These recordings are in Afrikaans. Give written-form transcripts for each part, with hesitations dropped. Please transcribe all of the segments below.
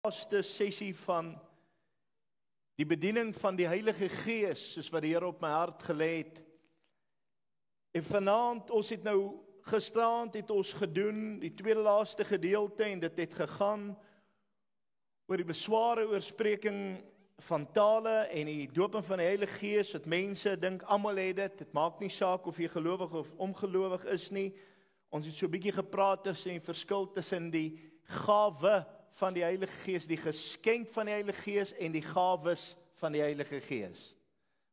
laaste sessie van die bediening van die Heilige Gees, soos wat die Here op my hart gelê het. En vanaand, ons het nou gisterand het ons gedoen, die tweede laaste gedeelte, en dit het gegaan oor die besware oorspreking van tale en die dooping van die Heilige Gees, wat mense dink, almal het dit, het maak nie saak of jy gelowig of ongelowig is nie. Ons het so 'n bietjie gepraat tussen die verskil tussen die gawe van die Heilige Gees, die geskenk van die Heilige Gees en die gawes van die Heilige Gees.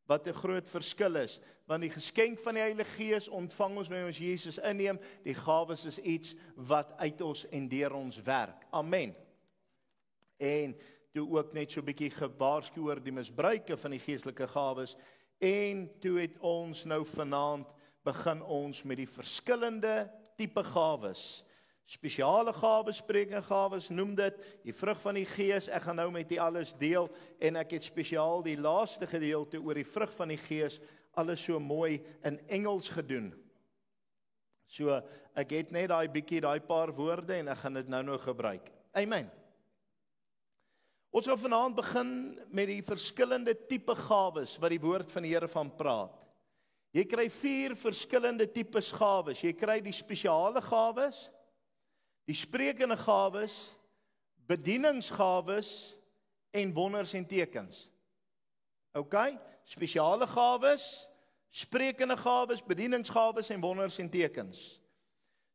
Wat 'n groot verskil is, want die geskenk van die Heilige Gees ontvang ons wanneer ons Jesus inneem, die gawes is iets wat uit ons en deur ons werk. Amen. En toe ook net so 'n bietjie gewaarsku oor die misbruike van die geestelike gawes, en toe het ons nou vanaand begin ons met die verskillende tipe gawes. Spesiale gawes, sprekinggawes, noem dit, die vrug van die Gees. Ek gaan nou met die alles deel, en ek het spesiaal die laaste gedeelte oor die vrug van die Gees, alles so mooi in Engels gedoen. So, ek het net daai paar woorde, en ek gaan dit nou gebruik. Amen. Ons gaan vanaand begin met die verskillende tipe gawes, wat die woord van die Here van praat. Jy kry 4 verskillende tipes gawes. Jy kry die spesiale gawes, die sprekende gawes, bedieningsgawes en wonders en tekens. OK? Spesiale gawes, sprekende gawes, bedieningsgawes en wonders en tekens.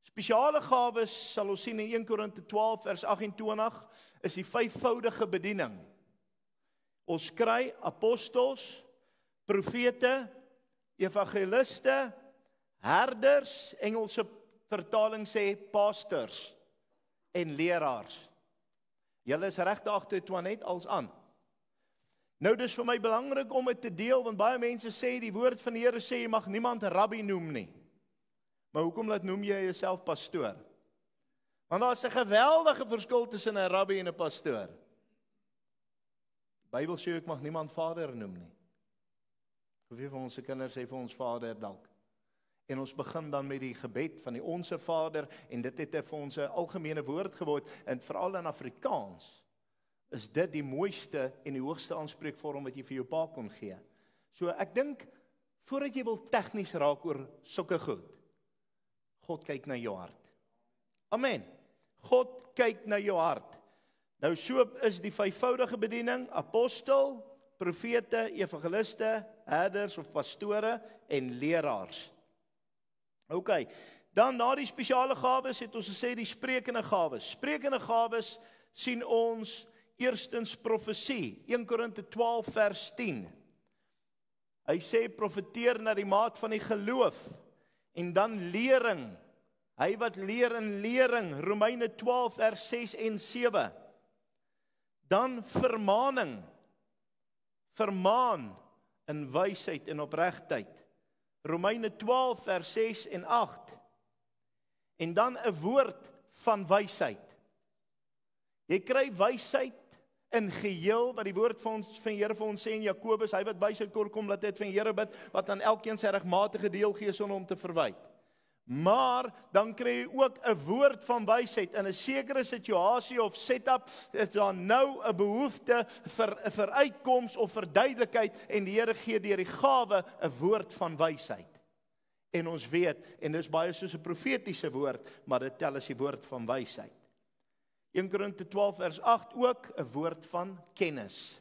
Spesiale gawes sal ons sien in 1 Korinte 12 vers 28 is die 5voudige bediening. Ons kry apostels, profete, evangeliste, herders, Engelse vertaling sê pastors en leraars. Julle is regte agter Toinet als aan. Nou dis vir my belangrik om dit te deel, want baie mense sê die woord van die Here sê jy mag niemand rabbi noem nie. Maar hoekom laat noem jy jouself pastoor? Want daar is 'n geweldige verskil tussen 'n rabbi en 'n pastoor. Die Bybel sê ek mag niemand vader noem nie. Hoeveel van ons kinders sê vir ons vader dalk? En ons begin dan met die gebed van die Onse Vader, en dit het vir ons 'n algemene woord geword, en veral in Afrikaans is dit die mooiste en die hoogste aanspreekvorm wat jy vir jou pa kon gee. So ek dink, voordat jy wil tegnies raak oor sulke goed, God kyk na jou hart. Amen. God kyk na jou hart. Nou so is die 5voudige bediening, apostel, profete, evangeliste, herders of pastore en leraars. OK, dan na die spesiale gawes het ons gesê die sprekende gawes. Sprekende gawes sien ons eerstens profesie, 1 Korinte 12 vers 10. Hy sê profeteer na die maat van die geloof, en dan lering. Hy wat leer in lering, Romeine 12 vers 6 en 7. Dan vermaning, vermaan in wysheid en opregtheid. Romeine 12 vers 6 en 8. En dan 'n woord van wysheid. Jy kry wysheid in geheel, wat die woord van die Here vir ons sê in Jakobus, hy wat wysheid kom, laat dit van die Here bid, wat aan elkeen sy regmatige deel gee sonder om te verwyd. Maar dan kry jy ook 'n woord van wysheid in 'n sekere situasie of setup, is daar nou 'n behoefte vir uitkoms of verduidelikheid, en die Here gee deur die gawe 'n woord van wysheid. En ons weet, en dis baie soos 'n profetiese woord, maar dit tel as die woord van wysheid. 1 Korinte 12 vers 8 ook 'n woord van kennis.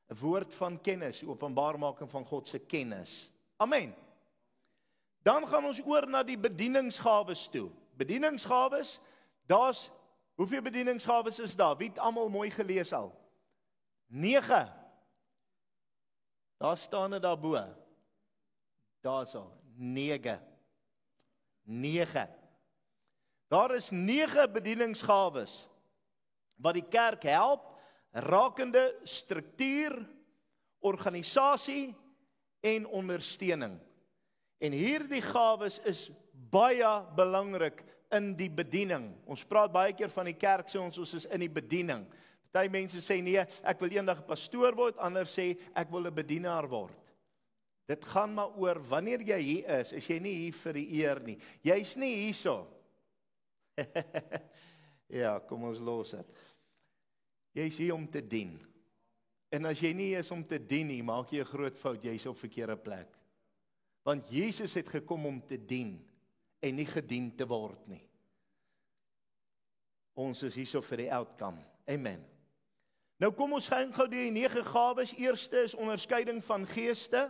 'n Woord van kennis, openbaarmaking van God se kennis. Amen. Dan gaan ons oor na die bedieningsgawes toe. Bedieningsgawes, daar's, hoeveel bedieningsgawes is daar? Wie het almal mooi gelees al? 9. Daar staan dit daarbo. Daarso, 9. 9. Daar is 9 bedieningsgawes wat die kerk help rakende struktuur, organisasie en ondersteuning. En hierdie gawes is baie belangrik in die bediening. Ons praat baie keer van die kerk, sê ons is in die bediening. Party mense sê nee, ek wil eendag 'n pastoor word, ander sê ek wil 'n bedienaar word. Dit gaan maar oor wanneer jy hier is jy nie hier vir die eer nie. Jy's nie hierso Ja, kom ons los dit. Jy is hier om te dien. En as jy nie is om te dien nie, maak jy 'n groot fout, jy is op verkeerde plek. Want Jesus het gekom om te dien, en nie gedien te word nie. Ons is hierso vir die outcome. Amen. Nou kom ons gaan gou die 9 gawes. Eerste is onderskeiding van geeste.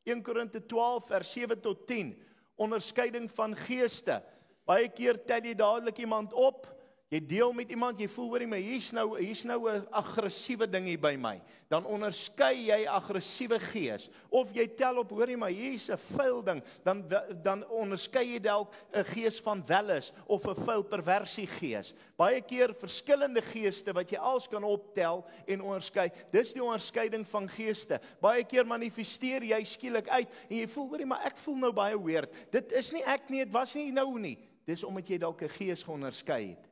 1 Korinte 12 vers 7 tot 10. Onderskeiding van geeste. Baie keer tel jy dadelik iemand op. Jy deel met iemand, jy voel hoorie, maar hier's nou 'n aggressiewe ding hier by my. Dan onderskei jy aggressiewe gees. Of jy tel op, hoorie, maar hier's 'n vuil ding. Dan onderskei jy dalk 'n gees van welis of 'n vuil perversie gees. Baie keer verskillende geeste wat jy als kan optel en onderskei. Dis die onderskeiding van geeste. Baie keer manifesteer jy skielik uit en jy voel, hoorie, maar ek voel nou baie weird. Dit is nie ek nie, dit was nie nou nie. Dis omdat jy dalk 'n gees geonderskei het.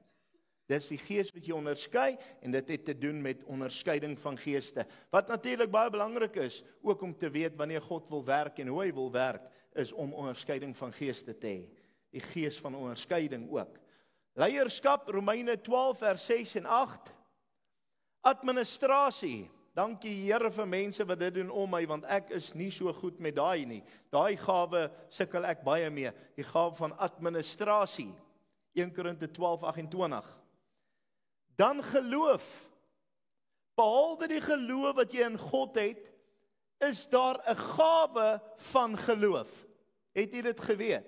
Dis die gees wat jy onderskei en dit het te doen met onderskeiding van geeste. Wat natuurlik baie belangrik is, ook om te weet wanneer God wil werk en hoe hy wil werk, is om onderskeiding van geeste te hê. Die gees van onderskeiding ook. Leierskap, Romeine 12 vers 6 en 8. Administrasie. Dankie Here vir mense wat dit doen om my, want ek is nie so goed met daai nie. Daai gawe sukkel ek baie mee. Die gawe van administrasie. 1 Korinte 12:28. Dan geloof. Behalwe die geloof wat jy in God het, is daar 'n gawe van geloof. Het jy dit geweet?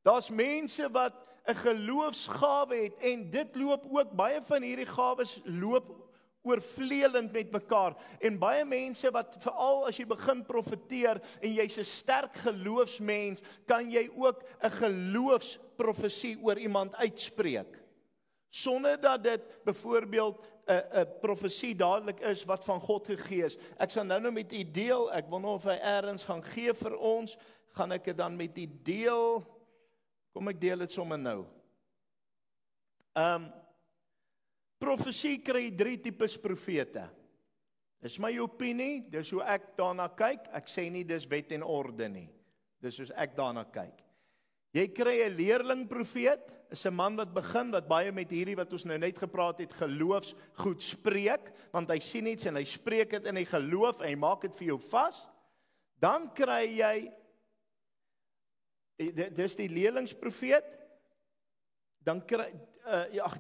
Daar's mense wat 'n geloofsgawe het en dit loop ook, baie van hierdie gawes loop oorvleelend met mekaar. En baie mense wat, veral as jy begin profeteer en jy's 'n sterk geloofsmens, kan jy ook 'n geloofsprofesie oor iemand uitspreek. Sonder dat dit byvoorbeeld 'n profesie dadelik is wat van God gegee is. Ek sal nou met u deel, ek wil nou of hy eers gaan gee vir ons, gaan ek dit dan met u deel. Kom ek deel dit sommer nou. Profesie kry 3 tipes profete. Dis my opinie, dis hoe ek daarna kyk. Ek sê nie dis wet en orde nie. Dis soos ek daarna kyk. Jy kry 'n leerling profeet, is 'n man wat begin, wat baie met hierdie wat ons nou net gepraat het, geloofs goed spreek, want hy sien iets en hy spreek dit in hy geloof en hy maak dit vir jou vas. Dan kry jy, dis die leerlingsprofeet, dan kry,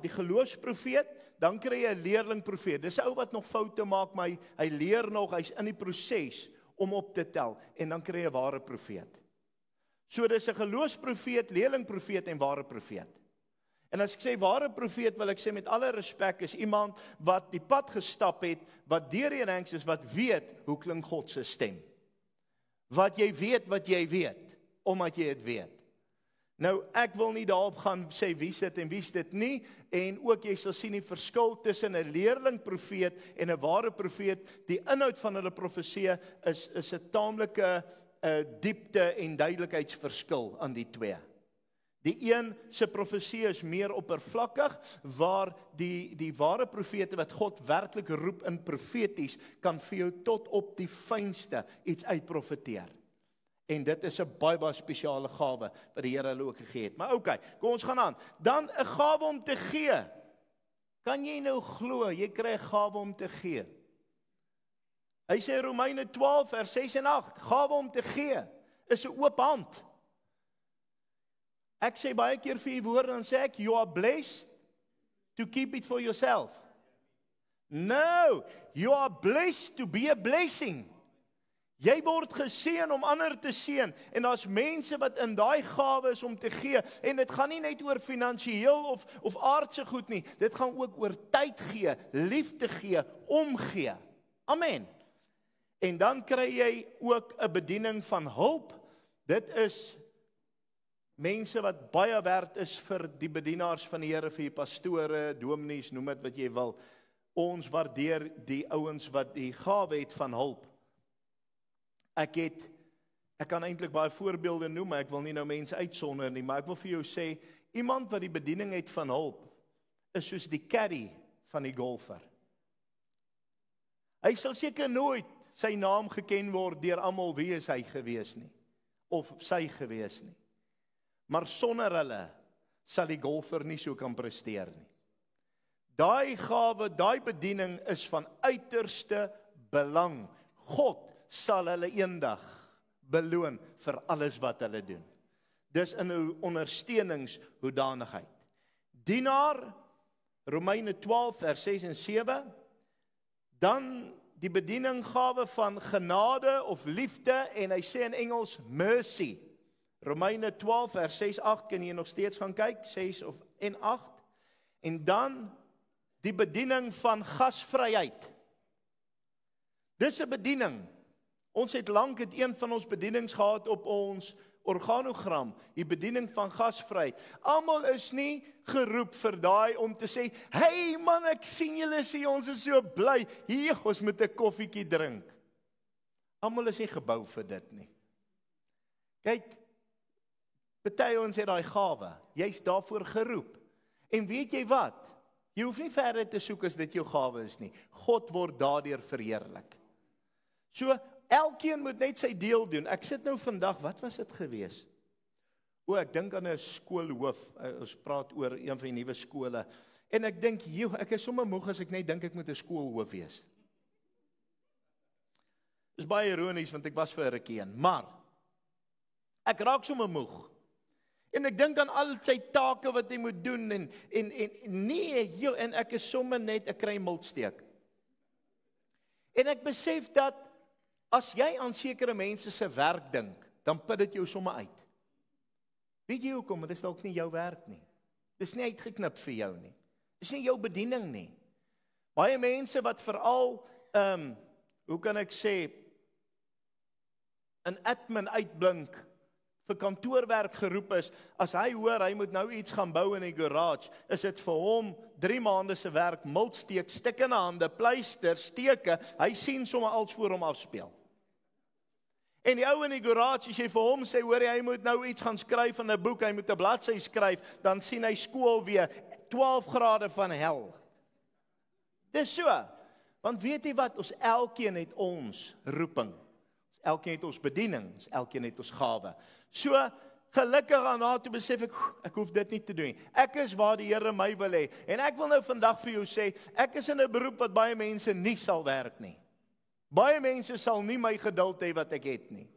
die geloofsprofeet, dan kry jy 'n leerlingprofeet. Dis 'n ou wat nog foute maak, maar hy leer nog, hy's in die proses om op te tel, en dan kry jy 'n ware profeet. So dis 'n geloofsprofeet, leerlingprofeet en ware profeet. En as ek sê ware profeet, wil ek sê met alle respek, is iemand wat die pad gestap het, wat deur die ranks is, wat weet hoe klink God se stem. Wat jy weet, omdat jy dit weet. Nou, ek wil nie daarop gaan sê wie sit en wie sit nie, en ook jy sal sien die verskil tussen 'n leerlingprofeet en 'n ware profeet. Die inhoud van hulle profeseë is 'n taamlike diepte en duidelikheidsverskil aan die twee. Die een se profesie is meer oppervlakkig, waar die ware profete wat God werklik roep in profeties, kan vir jou tot op die fynste iets uitprofeteer. En dit is 'n baie spesiale gawe wat die Here hulle ook gegee het. Maar okay, kom ons gaan aan. Dan 'n gawe om te gee. Kan jy nou glo, jy kry 'n gawe om te gee? Hy sê Romeine 12 vers 6 en 8, gawe om te gee is 'n oop hand. Ek sê baie keer vir u woorde, dan sê ek, you are blessed to keep it for yourself. No, you are blessed to be a blessing. Jy word geseën om ander te seën, en daar's mense wat in daai gawe is om te gee, en dit gaan nie net oor finansiëel of aardse goed nie, dit gaan ook oor tyd gee, liefde gee, omgee. Amen. En dan kry jy ook 'n bediening van hulp. Dit is mense wat baie werd is vir die bedienaars van die Here, vir die pastore, dominees, noem dit wat jy wil. Ons waardeer die ouens wat die gawe het van hulp. Ek kan eintlik baie voorbeelde noem, maar ek wil nie nou mense uitsonder nie, maar ek wil vir jou sê, iemand wat die bediening het van hulp, is soos die caddy van die golfer. Hy sal seker nooit sy naam geken word deur almal wie is hy gewees nie, of sy gewees nie. Maar sonder hulle sal die golfer nie so kan presteer nie. daai gawe, daai bediening is van uiterste belang. God sal hulle eendag beloon vir alles wat hulle doen. Dis in 'n ondersteuningshoedanigheid. Dienaar, Romeine 12 vers 6 en 7, dan die bedieningsgawe van genade of liefde, en hy sê in Engels mercy. Romeine 12 vers 6-8 kan jy nog steeds gaan kyk, 6 en 8. En dan die bediening van gasvryheid. Dis 'n bediening. Ons het lank een van ons bedienings gehad op ons organogram, die bediening van gasvryheid. Almal is nie geroep vir daai om te sê, hey man, ek sien julle sê ons is so bly, hier ons moet 'n koffietjie drink. Almal is nie gebou vir dit nie. Kyk, party ons het daai gawe, jy's daarvoor geroep. En weet jy wat? Jy hoef nie verder te soek as dit jou gawe is nie. God word daardeur verheerlik. So, elkeen moet net sy deel doen. Ek sit nou vandag, wat was dit gewees? Ek dink aan 'n skoolhoof. Ons praat oor een van die nuwe skole. En ek dink, ek is sommer moeg as ek net dink ek moet 'n skoolhoof wees. Dis baie ironies want ek was vir 'n rukkie een, maar ek raak sommer moeg. En ek dink aan al sy take wat hy moet doen en nee, en ek is sommer net 'n kry miltsteek. En ek besef dat as jy aan sekere mense se werk dink, dan put dit jou sommer uit. Weet jy hoekom? Dit is dalk nie jou werk nie. Dit is nie uitgeknip vir jou nie. Dit is nie jou bediening nie. Baie mense wat veral, hoe kan ek sê, in admin uitblink, vir kantoorwerk geroep is, as hy hoor, hy moet nou iets gaan bou in die garage, is dit vir hom 3 maande se werk, miltsteek, stikkende hande, pleister, steke, hy sien sommer als voor hom afspeel. En die ou in die garage, as jy vir hom sê, hoor hy moet nou iets gaan skryf in 'n boek, hy moet 'n bladsy skryf, dan sien hy skool weer 12 grade van hel. Dis so, want weet jy wat, ons elkeen het ons roeping, ons elkeen het ons bediening, ons elkeen het ons gawe. So, gelukkig daarna toe besef ek hoef dit nie te doen. Ek is waar die Here my wil hê. En ek wil nou vandag vir jou sê, ek is in 'n beroep wat baie mense nie sal werk nie. Baie mense sal nie my geduld hê wat ek het nie.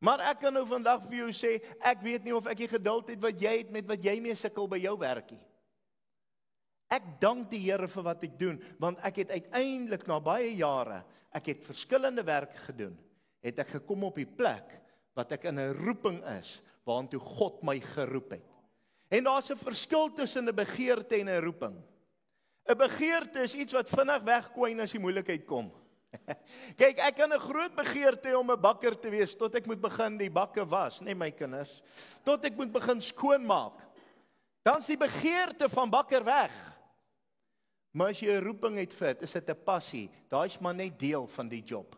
Maar ek kan nou vandag vir jou sê, ek weet nie of ek die geduld het wat jy het met wat jy mee sukkel by jou werkie. Ek dank die Here vir wat ek doen, want ek het uiteindelik na baie jare, ek het verskillende werk gedoen, het ek gekom op die plek wat ek in 'n roeping is, waartoe God my geroep het. En daar's 'n verskil tussen 'n begeerte en 'n roeping. 'n Begeerte is iets wat vinnig wegkwyn as die moeilikheid kom. Kyk, ek kan 'n groot begeerte hê om 'n bakker te wees, tot ek moet begin die bakke was, nee my kinders, tot ek moet begin skoonmaak. Dan's die begeerte van bakker weg. Maar as jy 'n roeping het vir dit, is dit 'n passie, daai is maar net deel van die job.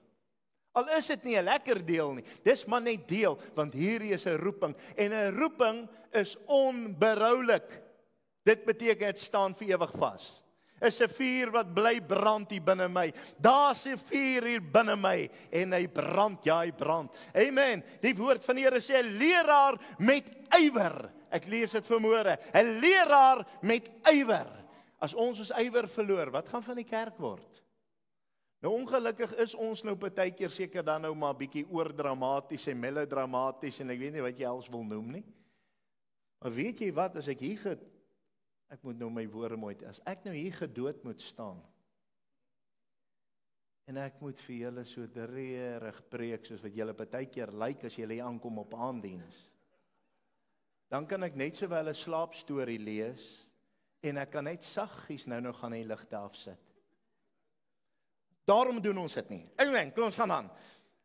Al is dit nie 'n lekker deel nie, dis maar net deel, want hierdie is 'n roeping, en 'n roeping is onberoulik. Dit beteken dit staan vir ewig vas. Is 'n vuur wat bly brand hier binne my. Daar's 'n vuur hier binne my en hy brand, ja hy brand. Amen. Die woord van die Here sê 'n leraar met ywer. Ek lees dit vanmôre. 'n Leraar met ywer. As ons ywer verloor, wat gaan van die kerk word? Nou ongelukkig is ons nou partykeer seker dan nou maar bietjie oordramaties en melodramaties en ek weet nie wat jy als wil noem nie. Maar weet jy wat, as ek hier ek moet nou my woorde mooi, as ek nou hier gedood moet staan, en ek moet vir julle so dreig preek, soos wat julle partykeer lyk as julle hier aankom op aanddiens, dan kan ek net sowel 'n slaapstorie lees, en ek kan net saggies nou gaan die ligte afsit. Daarom doen ons dit nie. Amen, kom ons gaan aan.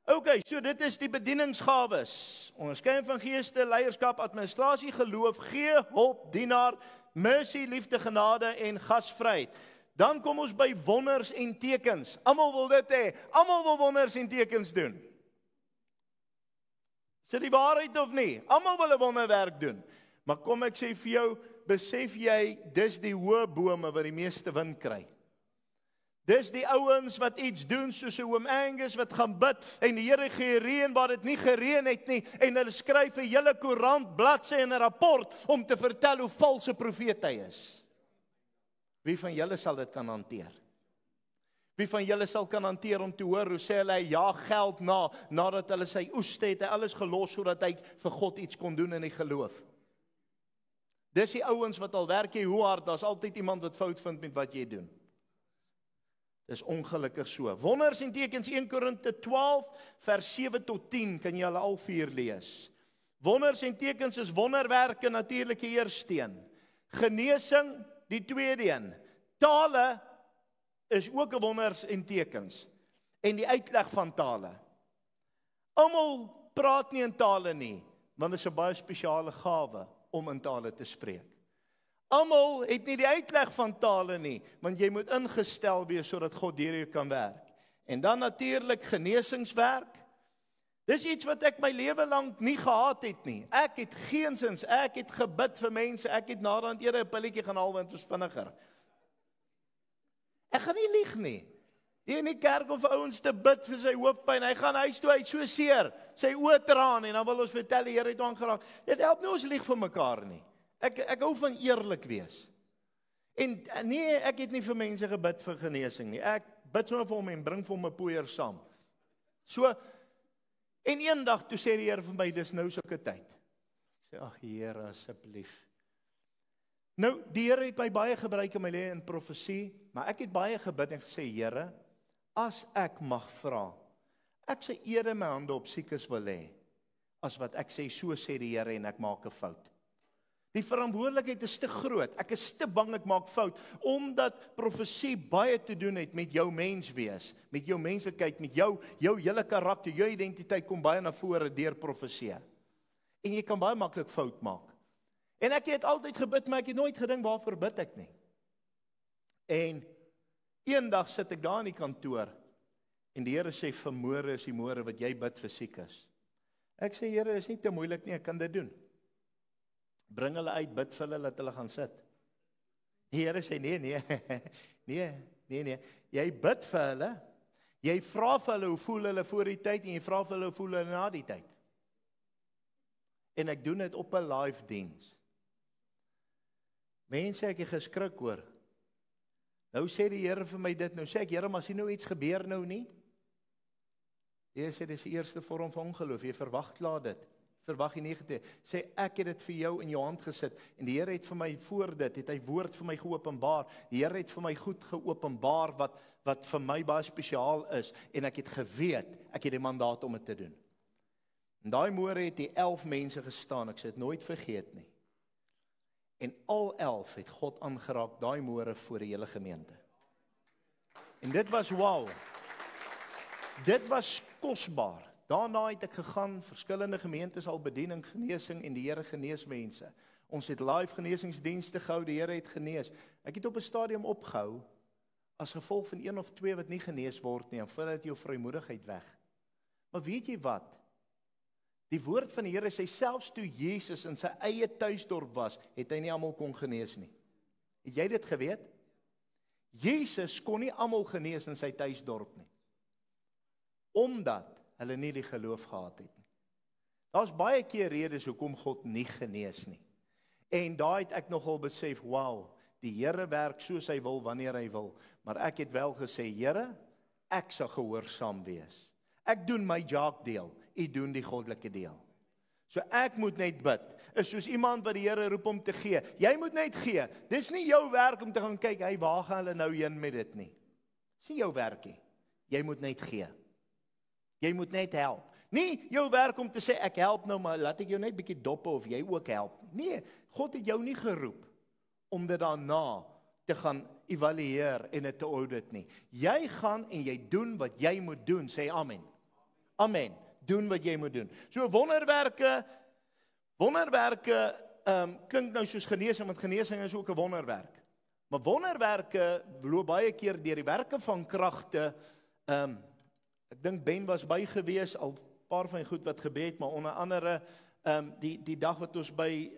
Okay, so dit is die bedieningsgawes. Onderskeiding van geeste, leierskap, administrasie, geloof, gee, hulp, dienaar, mercy, liefde, genade en gasvryheid. Dan kom ons by wonders en tekens. Almal wil dit hê. Almal wil wonders en tekens doen. Is dit die waarheid of nie? Almal wil 'n wonderwerk doen. Maar kom ek sê vir jou, besef jy, dis die hoë bome wat die meeste wind kry. Dis die ouens wat iets doen soos 'n oom Angus wat gaan bid en die Here gee reën waar dit nie gereën het nie en hulle skryf 'n hele koerant bladsy en 'n rapport om te vertel hoe valse profeet hy is. Wie van julle sal dit kan hanteer? Wie van julle sal kan hanteer om te hoor hoe sê hulle ja geld nadat hulle sy oeste het, hy alles gelos sodat hy vir God iets kon doen in die geloof. Dis die ouens wat al werk jy hoe hard, daar's altyd iemand wat fout vind met wat jy doen. Dis ongelukkig so. Wonders en tekens 1 Korinte 12 vers 7 tot 10 kan jy hulle al 4 lees. Wonders en tekens is wonderwerke natuurlik die eerste een. Genesing die tweede een. Tale is ook 'n wonders en tekens. En die uitleg van tale. Almal praat nie in tale nie, want dit is 'n baie spesiale gawe om in tale te spreek. Almal het nie die uitleg van tale nie, want jy moet ingestel wees sodat God deur jou kan werk. En dan natuurlik genesingswerk. Dis iets wat ek my lewe lank nie gehad het nie. Ek het geensins, ek het gebid vir mense, ek het naderhand eerder 'n pilletjie gaan haal want dit was vinniger. Ek gaan nie lieg nie. Hier in die kerk om vir ouens te bid vir sy hoofpyn, hy gaan huis toe uit so seer, sy oë traan en dan wil ons vertel die Here het hom aangeraak. Dit help nie ons lieg vir mekaar nie. Ek hou van eerlik wees. En nee, ek het nie vir mense gebid vir genesing nie. Ek bid sommer vir hom en bring vir hom 'n poeier saam. So, en eendag toe sê die Here vir my, dis nou sulke tyd. Ek sê, ag Here, asseblief. Nou, die Here het my baie gebruik in my lewe in profesie, maar ek het baie gebid en gesê, Here, as ek mag vra, ek sê eerder my hande op siekes wil hê, as wat ek sê, so sê die Here en ek maak 'n fout. Die verantwoordelikheid is te groot, ek is te bang ek maak fout, omdat profesie baie te doen het met jou menswees, met jou menslikheid, met jou hele karakter, jou identiteit kom baie na vore deur profesie. En jy kan baie maklik fout maak. En ek het altyd gebid, maar ek het nooit gedink waarvoor bid ek nie. En eendag sit ek daar in die kantoor en die Here sê vanmôre is die môre wat jy bid vir siekes. Ek sê Here, is nie te moeilik nie, ek kan dit doen. Bring hulle uit, bid vir hulle, laat hulle gaan sit. Die Here sê nee, jy bid vir hulle, jy vra vir hulle hoe voel hulle voor die tyd en jy vra vir hulle hoe voel hulle na die tyd. En ek doen dit op 'n live diens. Mense, ek het geskrik hoor. Nou sê die Here vir my dit, nou sê ek, Here, maar as nou iets gebeur nou nie? Jy sê, dis die eerste vorm van ongeloof, jy verwag klaar dit. Verwag jy negatief. Sê, ek het dit vir jou in jou hand gesit, en die Here het vir my voor dit, het hy woord vir my geopenbaar, die Here het vir my goed geopenbaar, wat vir my baie spesiaal is, en ek het geweet, ek het die mandaat om dit te doen. En daai môre het die 11 mense gestaan, ek sê dit nooit vergeet nie. En al 11 het God aangeraak daai môre voor die hele gemeente. En dit was wow. Dit was kosbaar. Daarna het ek gegaan, verskillende gemeentes al bediening, genesing en die Here genees mense. Ons het live genesingsdienste gehou, die Here het genees. Ek het op 'n stadium opgehou as gevolg van 1 of 2 wat nie genees word nie, en voordat jou vrymoedigheid weg. Maar weet jy wat? Die woord van die Here sê selfs toe Jesus in sy eie tuisdorp was, het hy nie almal kon genees nie. Het jy dit geweet? Jesus kon nie almal genees in sy tuisdorp nie. Omdat hulle nie die geloof gehad het nie. Daar's baie keer redes hoekom God nie genees nie. En daai het ek nogal besef, wow, die Here werk soos hy wil, wanneer hy wil. Maar ek het wel gesê, Here, ek sal gehoorsaam wees. Ek doen my deel, u doen die goddelike deel. So ek moet net bid. Is soos iemand wat die Here roep om te gee. Jy moet net gee. Dis nie jou werk om te gaan kyk, hy waar gaan hulle nou heen met dit nie. Dis nie jou werkie. Jy moet net gee. Jy moet net help. Nie jou werk om te sê, ek help nou, maar laat ek jou net bietjie doppe of jy ook help. Nee, God het jou nie geroep om dit daarna te gaan evalueer en dit te audit nie. Jy gaan en jy doen wat jy moet doen, sê amen. Amen, doen wat jy moet doen. So wonderwerke klink nou soos genesing, want genesing is ook 'n wonderwerk. Maar wonderwerke loop baie keer deur die werke van kragte. Ek dink Ben was by gewees, al 'n paar van die goed wat gebeur het, maar onder andere die dag wat ons by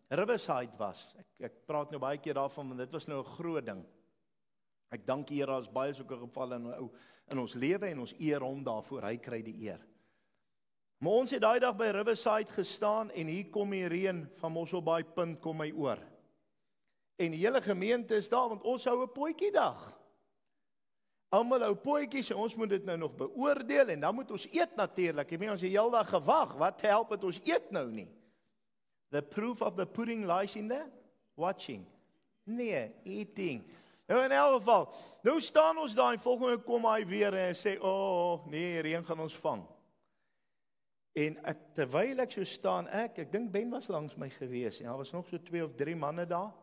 Riverside was. Ek praat nou baie keer daarvan, want dit was nou 'n groot ding. Ek dank die Here, daar is baie sulke gevalle in ons lewe en ons eer hom daarvoor, hy kry die eer. Maar ons het daai dag by Riverside gestaan en hier kom die reën van Mosselbaai punt kom my oor. En die hele gemeente is daar, want ons hou 'n potjiedag. Almal hou potjies en ons moet dit nou nog beoordeel en dan moet ons eet natuurlik. Jy weet ons het heeldag gewag. Wat help dit ons eet nou nie? The proof of the pudding lies in the watching. Nee, eating. Nou in elk geval, nou staan ons daar en volgende kom hy weer en sê, nee, reën gaan ons vang. En terwyl ek so staan, ek dink Ben was langs my gewees en daar was nog so 2 of 3 manne daar.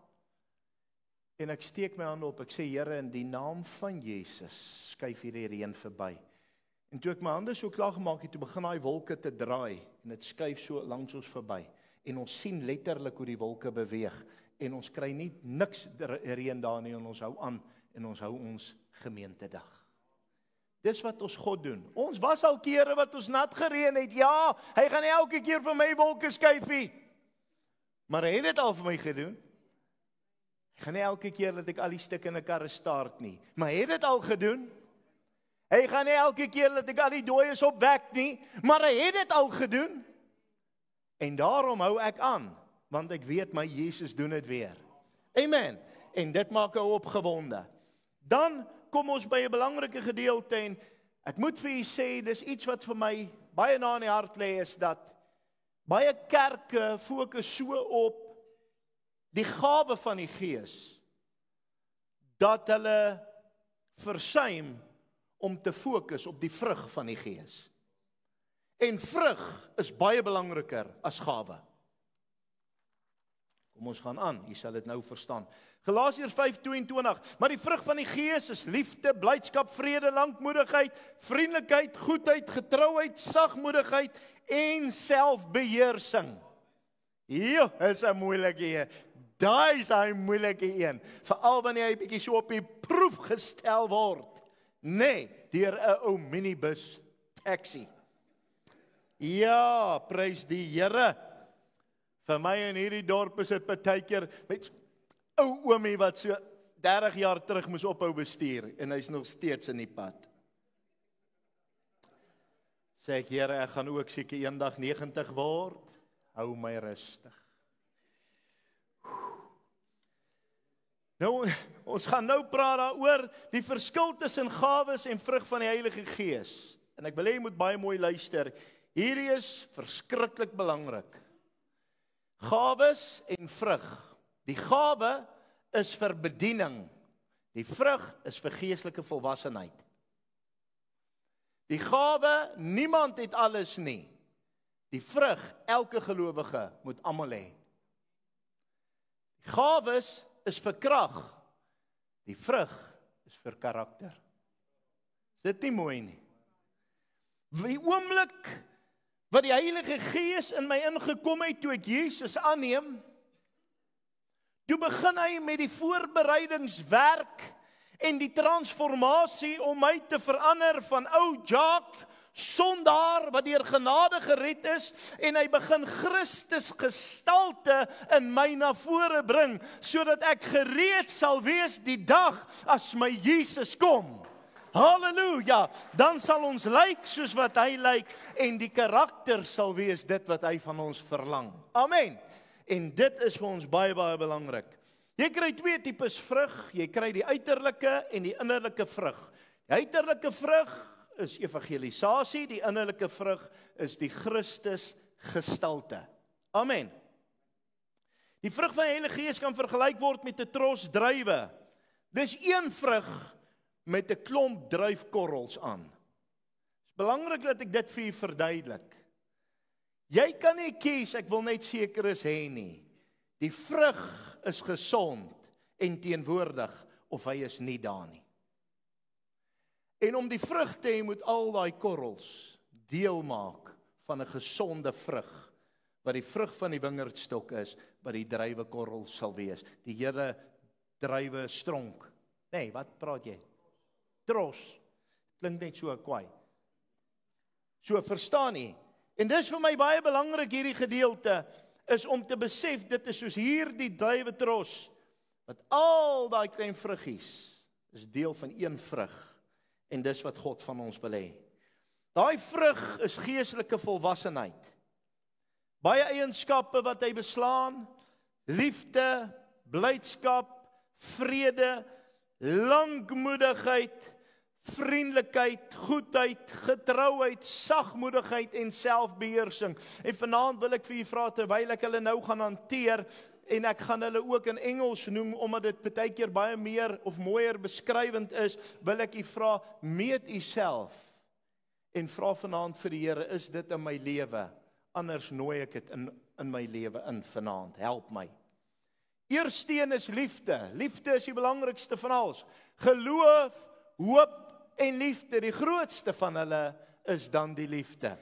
En ek steek my hande op, ek sê, Here, in die naam van Jesus, skuif hierdie reën verby. En toe ek my hande so klaar gemaak het, toe begin daai wolke te draai, en dit skuif so langs ons verby. En ons sien letterlik hoe die wolke beweeg, en ons kry nie niks reën daar nie, en ons hou aan, en ons hou ons gemeentedag. Dis wat ons God doen. Ons was al kere wat ons nat gereën het, ja, hy gaan elke keer vir my wolke skuifie. Maar hy het dit al vir my gedoen. Hy gaan nie elke keer dat ek al die stukke in 'n karre start nie. Maar hy het dit al gedoen. Hy gaan nie elke keer dat ek al die dooies opwek nie. Maar hy het dit al gedoen. En daarom hou ek aan. Want ek weet my Jesus doen dit weer. Amen. En dit maak jou opgewonde. Dan kom ons by 'n belangrike gedeelte. En ek moet vir u sê, dis iets wat vir my baie na in die hart lê, is dat baie kerke fokus so op die gawe van die Gees, dat hulle versuim om te fokus op die vrug van die Gees. En vrug is baie belangriker as gawe. Kom ons gaan aan, jy sal dit nou verstaan. Galasiërs 5:22, maar die vrug van die Gees is liefde, blydskap, vrede, lankmoedigheid, vriendelikheid, goedheid, getrouheid, sagmoedigheid en selfbeheersing. Hier is 'n moeilike een. Daai is 'n moeilike een, veral wanneer hy bietjie so op die proef gestel word. Nee, deur 'n ou minibus taxi. Ja, prys die Here. Vir my in hierdie dorp is dit partykeer met ou oomie wat so 30 jaar terug moes ophou bestuur en hy's nog steeds in die pad. Sê ek, Here, ek gaan ook seker eendag 90 word. Hou my rustig. Nou, ons gaan nou praat daaroor die verskil tussen gawes en vrug van die Heilige Gees. En ek wil hê jy moet baie mooi luister. Hierdie is verskriklik belangrik. Gawes en vrug. Die gawe is vir bediening. Die vrug is vir geestelike volwassenheid. Die gawe, niemand het alles nie. Die vrug, elke gelowige moet almal hê. Die gawes is vir krag. Die vrug is vir karakter. Is dit nie mooi nie? Die oomblik wat die Heilige Gees in my ingekom het toe ek Jesus aanneem, toe begin hy met die voorbereidingswerk en die transformasie om my te verander van ou Jacques, sondaar wat deur genade gered is, en hy begin Christus gestalte in my na vore bring, sodat ek gereed sal wees die dag as my Jesus kom. Halleluja, dan sal ons lyk soos wat hy lyk, en die karakter sal wees dit wat hy van ons verlang. Amen. En dit is vir ons baie, baie belangrik. Jy kry 2 tipes vrug, jy kry die uiterlike en die innerlike vrug. Die uiterlike vrug is evangelisasie, die innerlike vrug is die Christus gestalte. Amen. Die vrug van die Heilige Gees kan vergelyk word met 'n tros druiwe. Dis een vrug met 'n klomp druifkorrels aan. Dit is belangrik dat ek dit vir u verduidelik. Jy kan nie kies, ek wil net seker is hê nie. Die vrug is gesond en teenwoordig, of hy is nie daar nie. En om die vrug te hê, moet al daai korrels deel maak van 'n gesonde vrug, wat die vrug van die wingerdstok is, wat die druiwekorrel sal wees. Die hele druiwe stronk. Nee, wat praat jy? Tros. Klink net so kwaai. So, verstaan nie. En dis vir my baie belangrik hierdie gedeelte, is om te besef, dit is soos hierdie druiwetros, wat al daai klein vruggies, is deel van een vrug, en dis wat God van ons wil hê. Daai vrug is geestelike volwassenheid. Baie eienskappe wat hy beslaan, liefde, blydskap, vrede, lankmoedigheid, vriendelikheid, goedheid, getrouheid, sagmoedigheid en selfbeheersing. En vanaand wil ek vir julle vra, terwyl ek hulle nou gaan hanteer, en ek gaan hulle ook in Engels noem, omdat dit baie keer baie meer of mooier beskrywend is, wil ek julle vra, meet jouself, en vra vanaand vir die Here, is dit in my lewe? Anders nooi ek dit in my lewe in vanaand, help my. Eerste een is liefde. Liefde is die belangrikste van alles. Geloof, hoop en liefde. Die grootste van hulle is dan die liefde.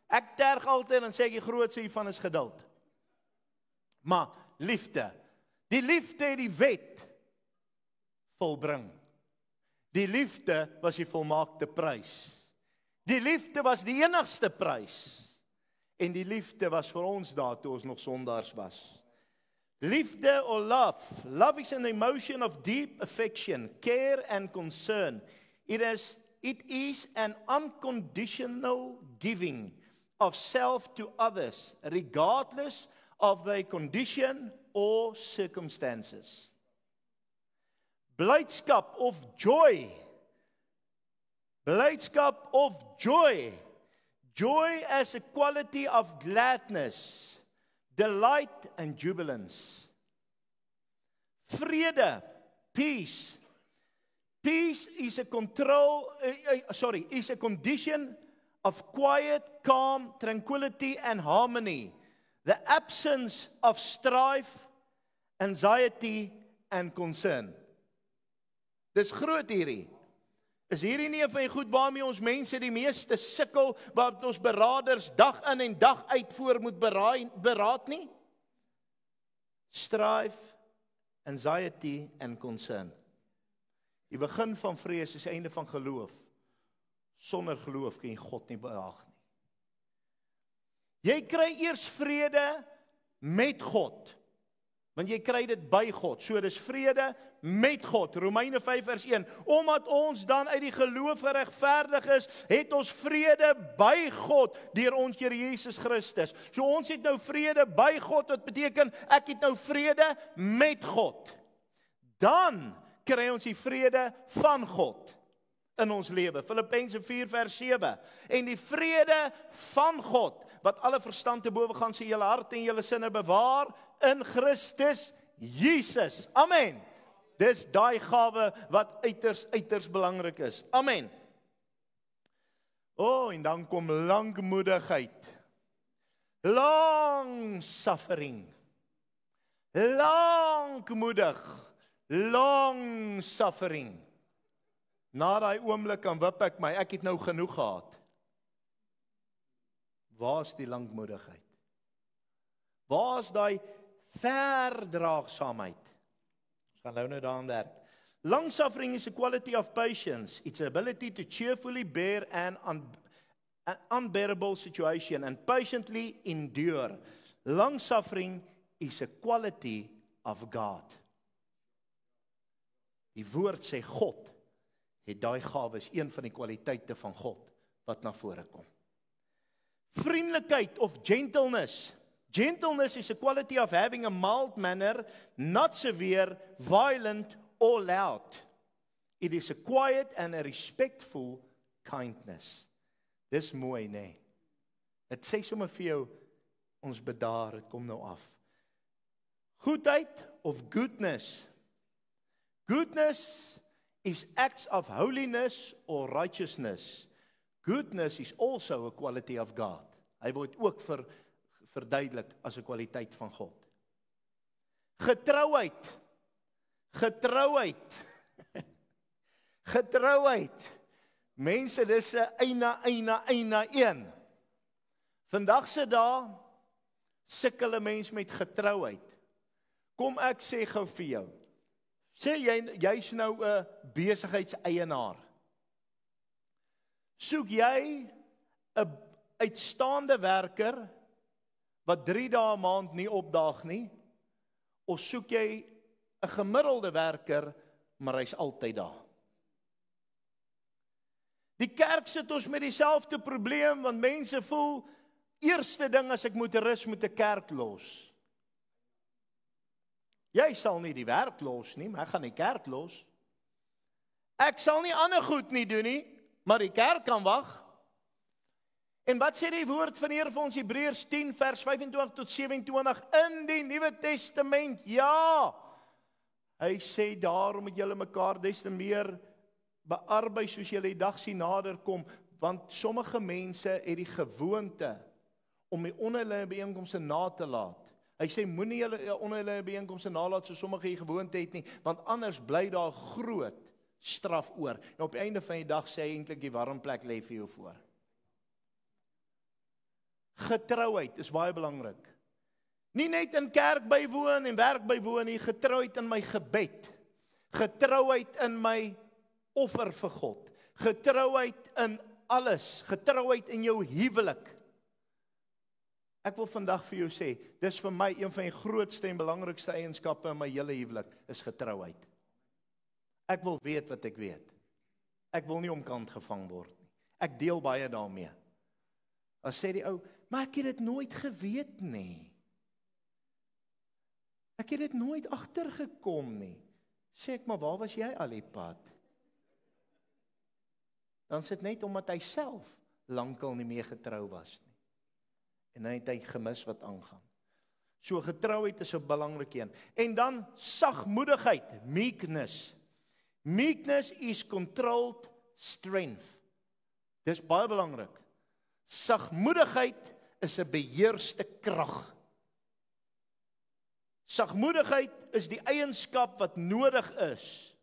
Ek terg altyd en sê ek die grootste hiervan is geduld. Maar liefde. Die liefde het die wet volbring. Die liefde was die volmaakte prys. Die liefde was die enigste prys. En die liefde was vir ons daar toe ons nog sondaars was. Liefde or love. Love is an emotion of deep affection, care and concern. It is an unconditional giving of self to others, regardless of their condition or circumstances. Blydskap of joy. Blydskap of joy. Joy as a quality of gladness, delight and jubilance. Vrede, peace. Peace is a condition of quiet, calm, tranquility and harmony. The absence of strife, anxiety and concern. Dis groot hierdie. Is hierdie nie van die goed waarmee ons mense die meeste sukkel, waar ons beraders dag in en dag uit voor moet beraad nie? Strife, anxiety and concern. Die begin van vrees is die einde van geloof. Sonder geloof kan jy God nie behaag nie. Jy kry eers vrede met God, want jy kry dit by God. So dis vrede met God. Romeine 5 vers 1. Omdat ons dan uit die geloof geregverdig is, het ons vrede by God deur ons Here Jesus Christus. So ons het nou vrede by God, wat beteken ek het nou vrede met God. Dan kry ons die vrede van God in ons lewe. Filippense 4 vers 7. En die vrede van God, wat alle verstand te bowe gaan, sy julle hart en julle sinne bewaar in Christus Jesus. Amen. Dis daai gawe wat uiters belangrik is. Amen. En dan kom lankmoedigheid. Long suffering. Lankmoedig. Long suffering. Na daai oomblik kan wip ek my, ek het nou genoeg gehad. Waar is die lankmoedigheid? Waar is daai verdraagsaamheid? Ons gaan nou daaraan werk. Long suffering is a quality of patience. It's ability to cheerfully bear an unbearable situation and patiently endure. Long suffering is a quality of God. Die woord sê God het daai gawe, is een van die kwaliteite van God wat na vore kom. Vriendelikheid of gentleness. Gentleness is a quality of having a mild manner, not severe, violent or loud. It is a quiet and a respectful kindness. Dis mooi, nee. Dit sê sommer vir jou, ons bedaar, dit kom nou af. Goedheid of goodness. Goodness is acts of holiness or righteousness. Goodness is also a quality of God. Hy word ook verduidelik as 'n kwaliteit van God. Getrouheid. Getrouheid. Mense, dis 'n eina een. Vandag se dae sukkel 'n mens met getrouheid. Kom ek sê gou vir jou. Sê jy's nou 'n besigheidseienaar. Soek jy 'n uitstaande werker wat 3 dae 'n maand nie opdaag nie, of soek jy 'n gemiddelde werker, maar hy's altyd daar? Die kerk sit ons met dieselfde probleem, want mense voel, eerste ding as ek moet rus, moet 'n kerk los. Jy sal nie die werk los nie, maar ek gaan die kerk los. Ek sal nie ander goed nie doen nie, maar die kerk kan wag. En wat sê die woord van die Here vir ons, Hebreërs 10 vers 25 tot 27 in die Nuwe Testament? Ja, hy sê daarom moet julle mekaar des te meer bearbei soos julle die dag sien naderkom, want sommige mense het die gewoonte om die onderlinge byeenkomste na te laat. Hy sê moenie julle onderlinge byeenkomste nalat so sommige die gewoonte het nie, want anders bly daar groot straf oor. En op die einde van die dag sê hy eintlik die warm plek lê vir jou voor. Getrouheid is baie belangrik. Nie net in kerk bywoon en werk bywoon nie, getrouheid in my gebed. Getrouheid in my offer vir God. Getrouheid in alles. Getrouheid in jou huwelik. Ek wil vandag vir jou sê, dis vir my een van die grootste en belangrikste eienskappe in my hele huwelik, is getrouheid. Ek wil weet wat ek weet. Ek wil nie omkant gevang word nie. Ek deel baie daarmee. As sê die ou, maar ek het dit nooit geweet nie. Ek het dit nooit agtergekom nie. Sê ek, maar waar was jy al die pad? Dan sit net omdat hy self lankal nie meer getrou was nie. En dan het hy gemis wat aangaan. So getrouheid is 'n belangrike een. En dan sagmoedigheid, meekness. Meekness is controlled strength. Dis baie belangrik. Sagmoedigheid is 'n beheerste krag. Sagmoedigheid is die eienskap wat nodig is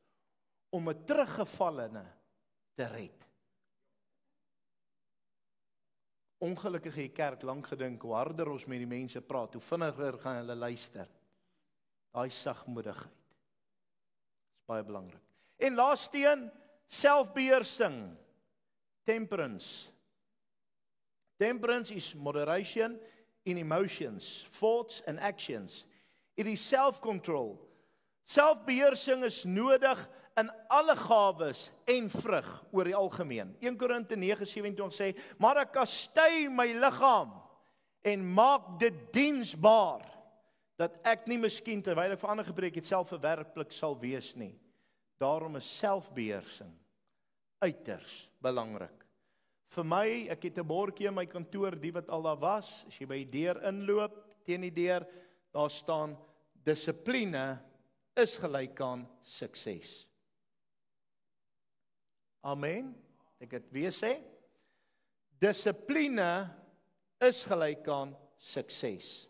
om 'n teruggevallene te red. Ongelukkig het die kerk lank gedink, hoe harder ons met die mense praat, hoe vinniger gaan hulle luister. Daai sagmoedigheid is baie belangrik. En laasteen, selfbeheersing, temperance. Temperance is moderation in emotions, thoughts and actions. It is self-control. Selfbeheersing is nodig in alle gawes en vrug oor die algemeen. 1 Korinte 9:27 sê, maar ek kastei my liggaam en maak dit diensbaar, dat ek nie miskien terwyl ek vir ander gepreek het, self verwerplik sal wees nie. Daarom is selfbeheersing uiters belangrik. Vir my, ek het 'n bordjie in my kantoor, die wat al daar was, as jy by die deur inloop, teen die deur, daar staan, dissipline is gelyk aan sukses. Amen. Ek het weer sê, dissipline is gelyk aan sukses.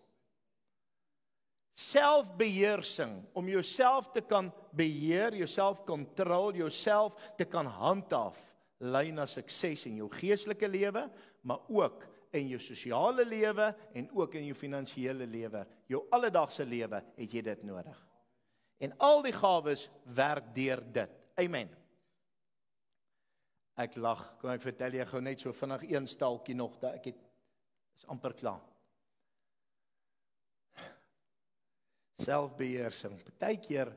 Selfbeheersing, om jouself te kan beheer, jouself kontrol, jouself te kan handhaaf, lei na sukses in jou geestelike lewe, maar ook in jou sosiale lewe en ook in jou finansiële lewe. Jou alledaagse lewe het jy dit nodig. En al die gawes werk deur dit. Amen. Ek lag, kom ek vertel jy gou net so vinnig een staaltjie nog, dat ek het, is amper klaar. Selfbeheersing. Partykeer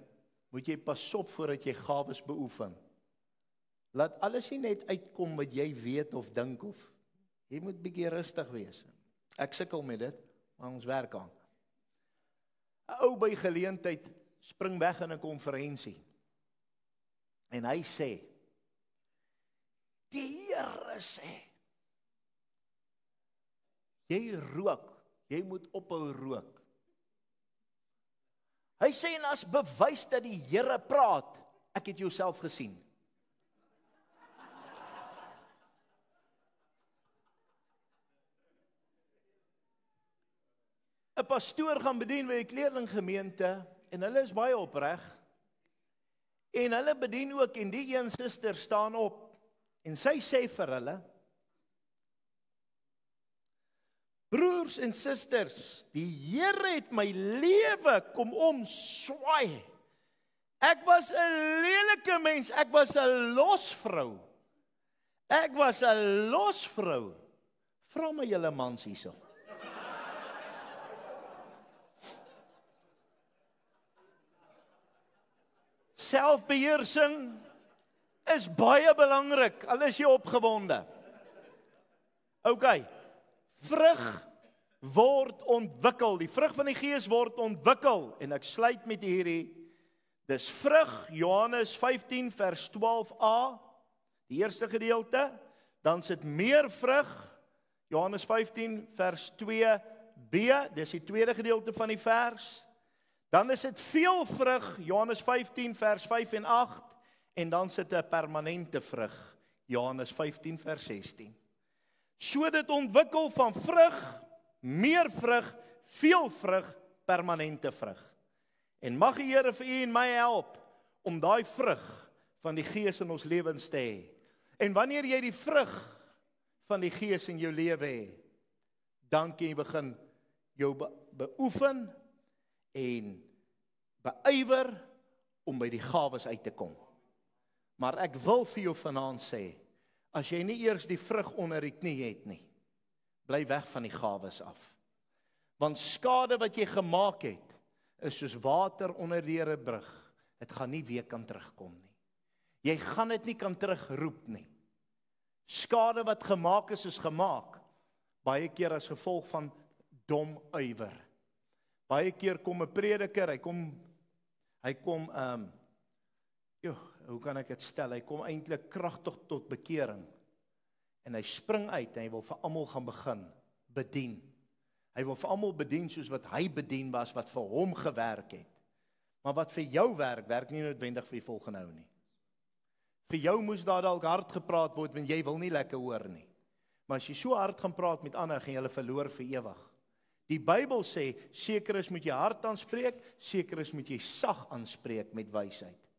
moet jy pas op voordat jy gawes beoefen. Laat alles nie net uitkom wat jy weet of dink of, jy moet bietjie rustig wees. Ek sukkel met dit, maar ons werk aan. 'n Ou by geleentheid spring weg in 'n konferensie. En hy sê, die Here sê, jy rook, jy moet ophou rook. Hy sê, en as bewys dat die Here praat, ek het jouself gesien. Een pastoor gaan bedien by 'n kleerlinggemeente, en hulle is baie opreg, en hulle bedien ook, en die een suster staan op, en sy sê vir hulle, broers en susters, die Here het my lewe kom omswaai. Ek was 'n lelike mens, ek was 'n losvrou. Ek was 'n losvrou. Vra my julle mans hierso. Selfbeheersing is baie belangrik, al is jy opgewonde. OK, vrug word ontwikkel. Die vrug van die Gees word ontwikkel. En ek sluit met hierdie, dis vrug, Johannes 15 vers 12a, die eerste gedeelte, dan sit meer vrug, Johannes 15 vers 2b, dis die tweede gedeelte van die vers, dan is dit veel vrug, Johannes 15 vers 5 en 8, en dan sit 'n permanente vrug, Johannes 15 vers 16. So dit ontwikkel van vrug, meer vrug, veel vrug, permanente vrug. En mag die Here vir u en my help om daai vrug van die Gees in ons lewens te hê. En wanneer jy die vrug van die Gees in jou lewe hê, dan kan jy begin jou beoefen en beywer om by die gawes uit te kom. Maar ek wil vir jou vanaand sê, as jy nie eers die vrug onder die knie het nie, bly weg van die gawes af. Want skade wat jy gemaak het, is soos water onder deur 'n brug. Dit gaan nie weer kan terugkom nie. Jy gaan dit nie kan terugroep nie. Skade wat gemaak is gemaak. Baie keer as gevolg van dom ywer. Baie keer kom 'n prediker, hy kom hoe kan ek dit stel? Hy kom eintlik kragtig tot bekering. En hy spring uit en hy wil vir almal gaan begin bedien. Hy wil vir almal bedien soos wat hy bedien was, wat vir hom gewerk het. Maar wat vir jou werk nie noodwendig vir die volgende ou nie. Vir jou moes daar dalk hard gepraat word, want jy wil nie lekker hoor nie. Maar as jy so hard gaan praat met ander, gaan jy hulle verloor vir ewig. Die Bybel sê, seker is moet jy hard aanspreek, seker is moet jy sag aanspreek met wysheid.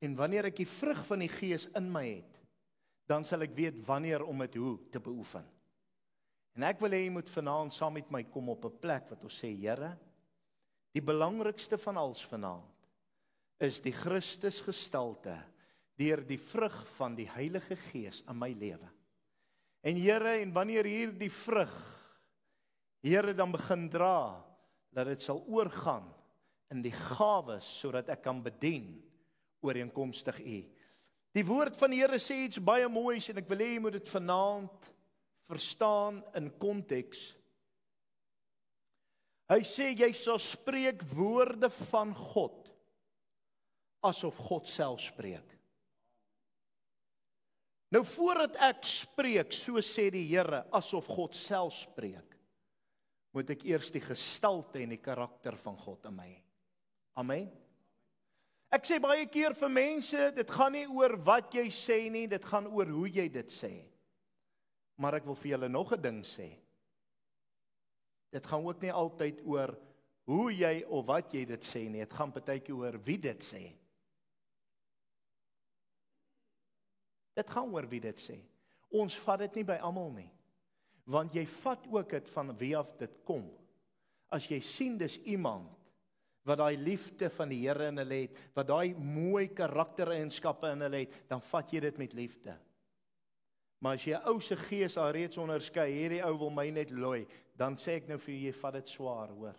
En wanneer ek die vrug van die Gees in my het, dan sal ek weet wanneer om dit hoe te beoefen. En ek wil hê jy moet vanaand saam met my kom op 'n plek wat ons sê, Here, die belangrikste van alles vanaand is die Christus gestalte deur die vrug van die Heilige Gees in my lewe. En Here, en wanneer hierdie vrug, Here, dan begin dra, dat dit sal oorgaan in die gawes sodat ek kan bedien ooreenkomstig U. Die woord van die Here sê iets baie moois en ek wil hê jy moet dit vanaand verstaan in konteks. Hy sê jy sal spreek woorde van God asof God self spreek. Nou voordat ek spreek, so sê die Here, asof God self spreek, moet ek eers die gestalte en die karakter van God in my hê. Amen. Ek sê baie keer vir mense, dit gaan nie oor wat jy sê nie, dit gaan oor hoe jy dit sê. Maar ek wil vir julle nog 'n ding sê. Dit gaan ook nie altyd oor hoe jy of wat jy dit sê nie, dit gaan partykeer oor wie dit sê. Dit gaan oor wie dit sê. Ons vat dit nie by almal nie. Want jy vat ook dit van wie af dit kom. As jy sien dis iemand wat daai liefde van die Here in hulle het, wat daai mooi karaktereienskappe in hulle het, dan vat jy dit met liefde. Maar as jy 'n ou se gees al reeds onderskei, hierdie ou wil my net looi, dan sê ek nou vir jy vat dit swaar, hoor.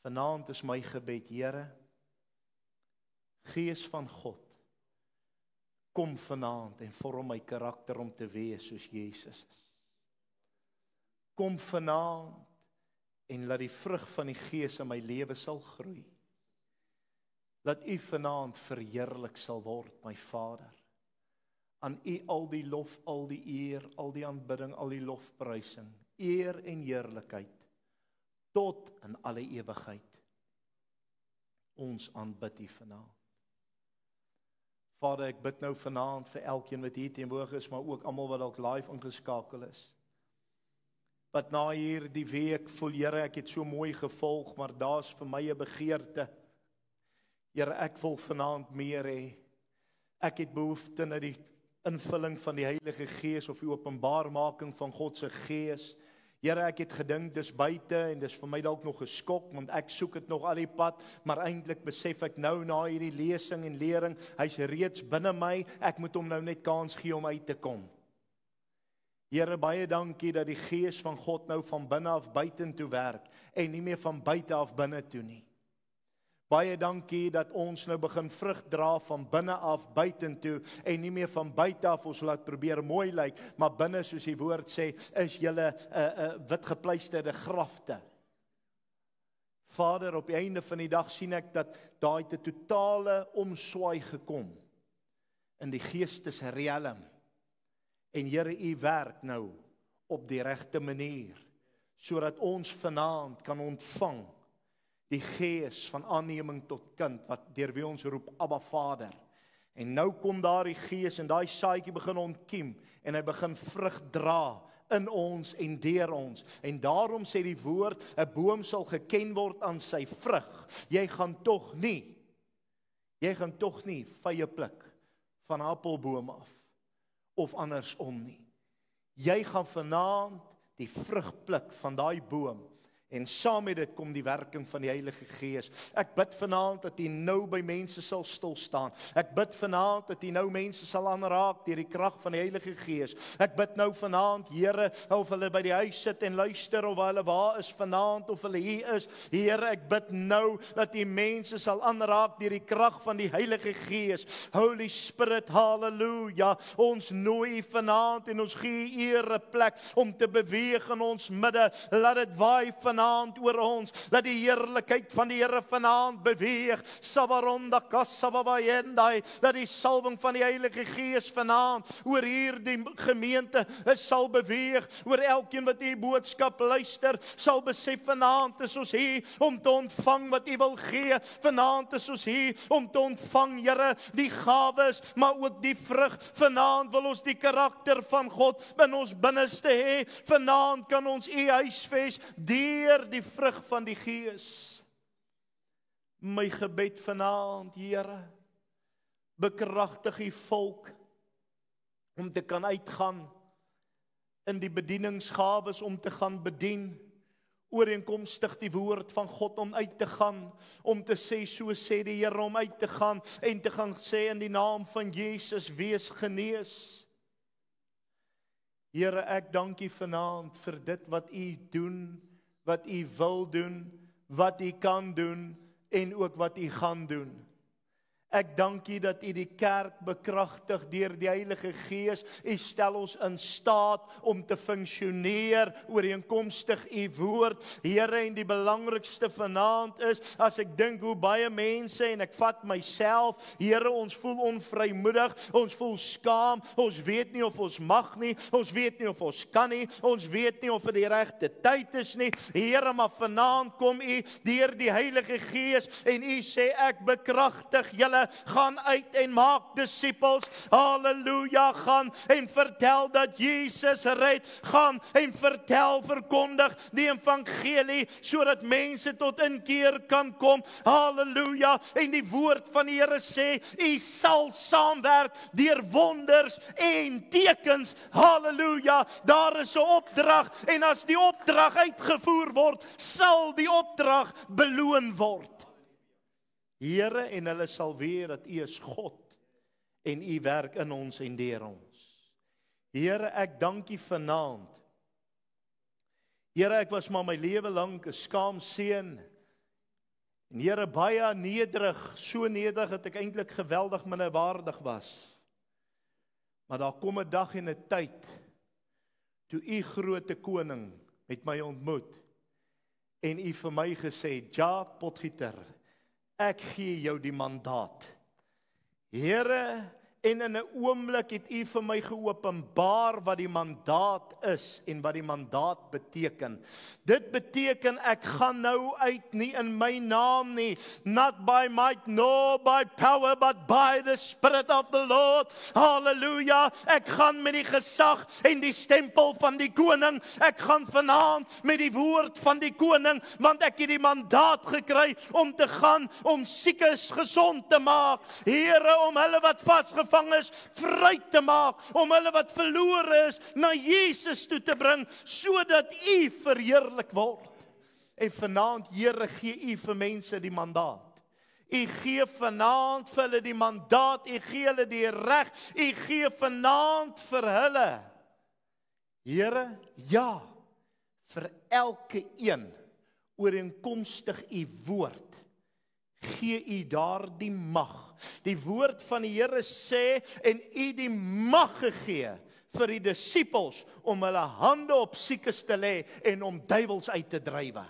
Vanaand is my gebed, Here, Gees van God, kom vanaand en vorm my karakter om te wees soos Jesus is. Kom vanaand en laat die vrug van die Gees in my lewe sal groei. Laat U vanaand verheerlik sal word, my Vader. Aan U al die lof, al die eer, al die aanbidding, al die lofprysing, eer en heerlikheid, tot in alle ewigheid. Ons aanbid U vanaand. Vader, ek bid nou vanaand vir elkeen wat hier teenwoordig is, maar ook almal wat dalk live ingeskakel is. Wat na hierdie week voel, Here, ek het so mooi gevolg, maar daar's vir my 'n begeerte. Here, ek wil vanaand meer hê. Ek het behoefte na die invulling van die Heilige Gees of die openbaarmaking van God se Gees. Here, ek het gedink dis buite en dis vir my dalk nog geskok, want ek soek dit nog al die pad, maar eintlik besef ek nou na hierdie lesing en lering, hy's reeds binne my, ek moet hom nou net kans gee om uit te kom. Here, baie dankie dat die Gees van God nou van binne af buitentoe werk en nie meer van buite af binne toe nie. Baie dankie dat ons nou begin vrug dra van binne af buitentoe en nie meer van buite af ons laat probeer mooi lyk, maar binne soos die woord sê, is julle wit gepleisterde grafte. Vader, op die einde van die dag sien ek dat daar het 'n totale omswaai gekom in die geestesriem. En Here, U werk nou op die regte manier, sodat ons vanaand kan ontvang die gees van aanneming tot kind, wat deur wie ons roep, Abba Vader. En nou kom daar die gees en daai saadjie begin ontkiem, en hy begin vrug dra in ons en deur ons. En daarom sê die woord, 'n boom sal geken word aan sy vrug. Jy gaan tog nie vye pluk van 'n appelboom af, of andersom nie. Jy gaan vanaand die vrug pluk van daai boom, en saam met dit kom die werking van die Heilige Gees. Ek bid vanaand dat U nou by mense sal stil staan. Ek bid vanaand dat U nou mense sal aanraak deur die krag van die Heilige Gees. Ek bid nou vanaand, Here, of hulle by die huis sit en luister, of hulle waar is vanaand, of hulle hier is. Here, ek bid nou dat U mense sal aanraak deur die krag van die Heilige Gees. Holy Spirit, halleluja. Ons nooi U vanaand en ons gee U eer 'n plek om te beweeg in ons midde. Laat dit waai vanaand oor ons, dat die heerlikheid van die Here vanaand beweeg, Sabaronda Kassababayendai, dat die salwing van die Heilige Gees vanaand oor hierdie gemeente sal beweeg, oor elkeen wat die boodskap luister, sal besef vanaand is ons hier om te ontvang wat U wil gee, vanaand is ons hier om te ontvang, Here, die gawes, maar ook die vrug. Vanaand wil ons die karakter van God in ons binneste hê, vanaand kan ons U huisves deur die vrug van die Gees. My gebed vanaand, Here, bekragtig U volk om te kan uitgaan in die bedieningsgawes, om te gaan bedien, ooreenkomstig die woord van God, om uit te gaan, om te sê, so sê die Here, om uit te gaan en te gaan sê in die naam van Jesus, wees genees. Here, ek dank U vanaand vir dit wat U doen, wat U wil doen, wat U kan doen, en ook wat U gaan doen. Ek dank U dat U die kerk bekragtig deur die Heilige Gees. U stel ons in staat om te funksioneer ooreenkomstig U woord. Here, en die belangrikste vanaand is, as ek dink hoe baie mense, en ek vat myself, Here, ons voel onvrymoedig, ons voel skaam, ons weet nie of ons mag nie, ons weet nie of ons kan nie, ons weet nie of dit die regte tyd is nie. Here, maar vanaand kom U deur die Heilige Gees en U sê, ek bekragtig julle, gaan uit en maak disippels, halleluja, gaan en vertel dat Jesus red, gaan en vertel, verkondig die evangelie, sodat mense tot inkeer kan kom, halleluja, en die woord van die Here sê, U sal saamwerk deur wonders en tekens, halleluja, daar is 'n opdrag, en as die opdrag uitgevoer word, sal die opdrag beloon word. Here, en hulle sal weet dat U is God, en U werk in ons en deur ons. Here, ek dank U vanaand. Here, ek was maar my lewe lank 'n skaam seun, en Here, baie nederig, so nederig dat ek eintlik geweldig minderwaardig was. Maar daar kom 'n dag en 'n tyd, toe U groote koning met my ontmoet, en U vir my gesê, Jacques Potgieter, ek gee jou die mandaat. Here, en in 'n oomblik het U vir my geopenbaar wat die mandaat is en wat die mandaat beteken. Dit beteken ek gaan nou uit nie in my naam nie, not by might nor by power, but by the Spirit of the Lord. Halleluja, ek gaan met die gesag en die stempel van die koning, ek gaan vanaand met die woord van die koning, want ek het die mandaat gekry om te gaan, om siekes gesond te maak, Here, om hulle wat vasgevang is, vry te maak, om hulle wat verlore is, na Jesus toe te bring, sodat U verheerlik word. En vanaand, Here, gee U vir mense die mandaat. U gee vanaand vir hulle die mandaat, U gee hulle die reg, U gee vanaand vir hulle, Here, ja, vir elke een, ooreenkomstig U woord, gee U daardie mag. Die woord van die Here sê, en U die mag gegee vir die disippels om hulle hande op siekes te lê en om duiwels uit te drywe.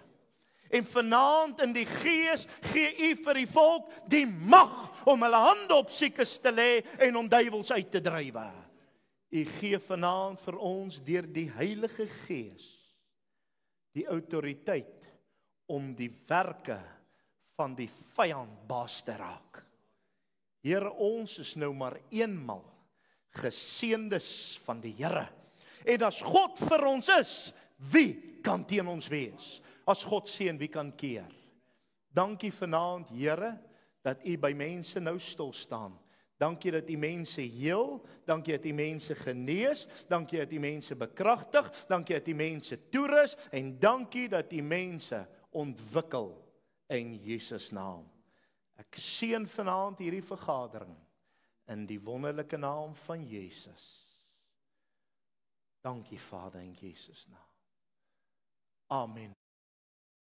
En vanaand in die Gees gee U vir die volk die mag om hulle hande op siekes te lê en om duiwels uit te drywe. U gee vanaand vir ons deur die Heilige Gees die autoriteit om die werke van die vyand baas te raak. Here, ons is nou maar eenmal geseëndes van die Here. En as God vir ons is, wie kan teen ons wees? As God seën, wie kan keer? Dankie vanaand, Here, dat U by mense nou stil staan. Dankie dat U mense heel, dankie dat U mense genees, dankie dat U mense bekragtig, dankie dat U mense toerus, en dankie dat U mense ontwikkel in Jesus naam. Ek seën vanaand hierdie vergadering in die wonderlike naam van Jesus. Dankie Vader in Jesus naam. Amen.